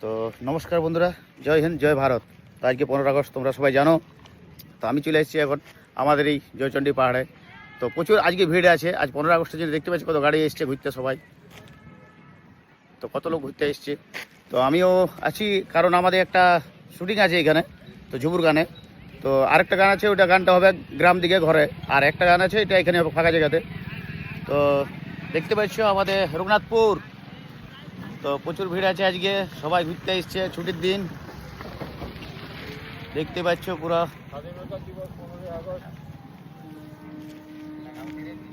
তো নমস্কার বন্ধুরা, জয় হিন্দ জয় ভারত। তো আজকে 15 আগস্ট তোমরা সবাই জানো। তো আমি চলে এসেছি এখন আমাদের এই জয়চণ্ডী পাহাড়ে। তো প্রচুর আজকে ভিড় আছে। আজ 15 আগস্টের জন্য দেখতে পাচ্ছি কত গাড়ি এসছে ঘুরতে সবাই। তো কত লোক ঘুরতে এসছে। তো আমিও আছি, কারণ আমাদের একটা শুটিং আছে এখানে, তো ঝুমুর গানে। তো আরেকটা গান আছে, ওটা গানটা হবে গ্রাম দিকে ঘরে, আর একটা গান আছে এটা এখানে হবে ফাঁকা জায়গাতে। তো দেখতে পাচ্ছ আমাদের রঘুনাথপুর, তো প্রচুর ভিড় আছে আজকে, সবাই ঘুরতে এসছে, ছুটির দিন। দেখতে পাচ্ছ পুরো।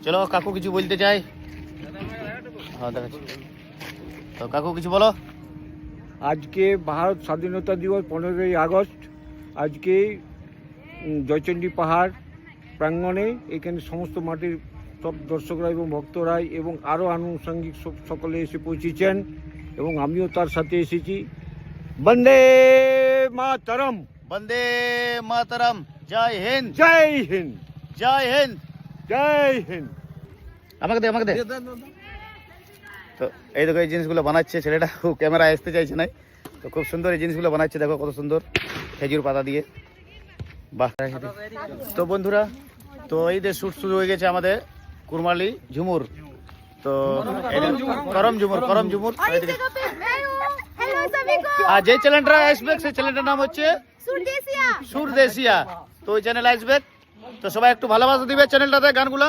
চলো কাকু কিছু বলতে চাই। হ্যাঁ দেখাচ্ছি। তো কাকু কিছু বলো। আজকে ভারত স্বাধীনতা দিবস 15ই আগস্ট। আজকে জয়চণ্ডী পাহাড় প্রাঙ্গণে এখানে সমস্ত মাটির সব দর্শকরা এবং ভক্তরাই এবং আরও আনুষঙ্গিক সকলে এসে পৌঁছেছেন এবং আমিও তার সাথে এসেছি। বন্দে মাতরম, বন্দে মাতরম, জয় হিন্দ জয় হিন্দ, জয় হিন্দ জয় হিন্দ। আমাকে দে, আমাকে দে। তো এই দেখো এই জিনিসগুলো বানাচ্ছে ছেলেটা, খুব ক্যামেরা আসতে চাইছে না। তো খুব সুন্দর এই জিনিসগুলো বানাচ্ছে, দেখো কত সুন্দর, খেজুর পাতা দিয়ে। বাহ। তো বন্ধুরা, তো এই যে শ্যুট শুরু হয়ে গেছে আমাদের কুরমালি ঝুমুর। তো করম ঝুমুর, করম ঝুমুর। আর যে চ্যানেলটা আসবে সেই চ্যানেলটার নাম হচ্ছে সুরদেশিয়া। তো ওই চ্যানেল আসবে, তো সবাই একটু ভালোবাসা দিবে চ্যানেলটাতে, গানগুলো।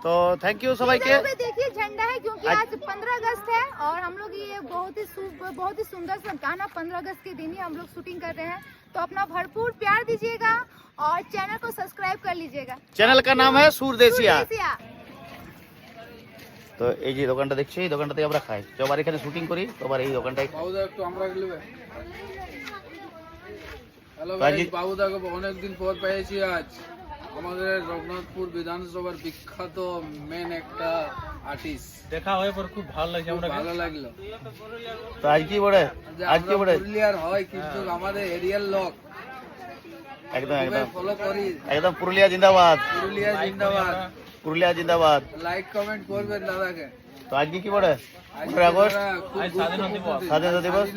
तो थैंक यू सबाई के। देखिए झंडा है, क्योंकि आज 15 अगस्त है और हम लोग ये बहुत ही सुंदर सा गाना 15 अगस्त के दिन ही हम लोग शूटिंग कर रहे हैं। तो अपना भरपूर प्यार दीजिएगा और चैनल को सब्सक्राइब कर लीजिएगा। चैनल का नाम है সুরদেশিয়া। তো এই যে দোকানটা দেখছি, এই দোকানটাতে আমরা খাই, তো আবার এখানে শুটিং করি, তো আবার এই দোকানটাই। একটু আমরা হ্যালো গাইস, বাবুদাকে অনেকদিন পর পেয়েছি আজ। আমাদের রঘুনাথপুর বিধানসভার বিখ্যাত মেন একটা আর্টিস্ট দেখা হয়ে পর খুব ভালো লাগছে, আমরা ভালো লাগলো। তো আজ কি বড়ে, আজ কি বড়ে পুরুলিয়ার হয় কিন্তু আমাদের এরিয়ার লোক একদম একদম ফলো করি। একদম পুরুলিয়া জিন্দাবাদ, পুরুলিয়া জিন্দাবাদ। পুরুলিয়া জিন্দাবাদ। লাইক কমেন্ট করবেন দাদাকে। তো আজকে কি বড়ে 15 আগস্ট, স্বাধীনতা দিবস।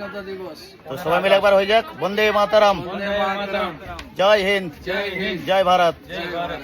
তো সবাই মিলে একবার হয়ে যাক বন্দে মাতরম, বন্দে মাতরম, জয় হিন্দ জয় হিন্দ, জয় ভারত। জয় ভারত।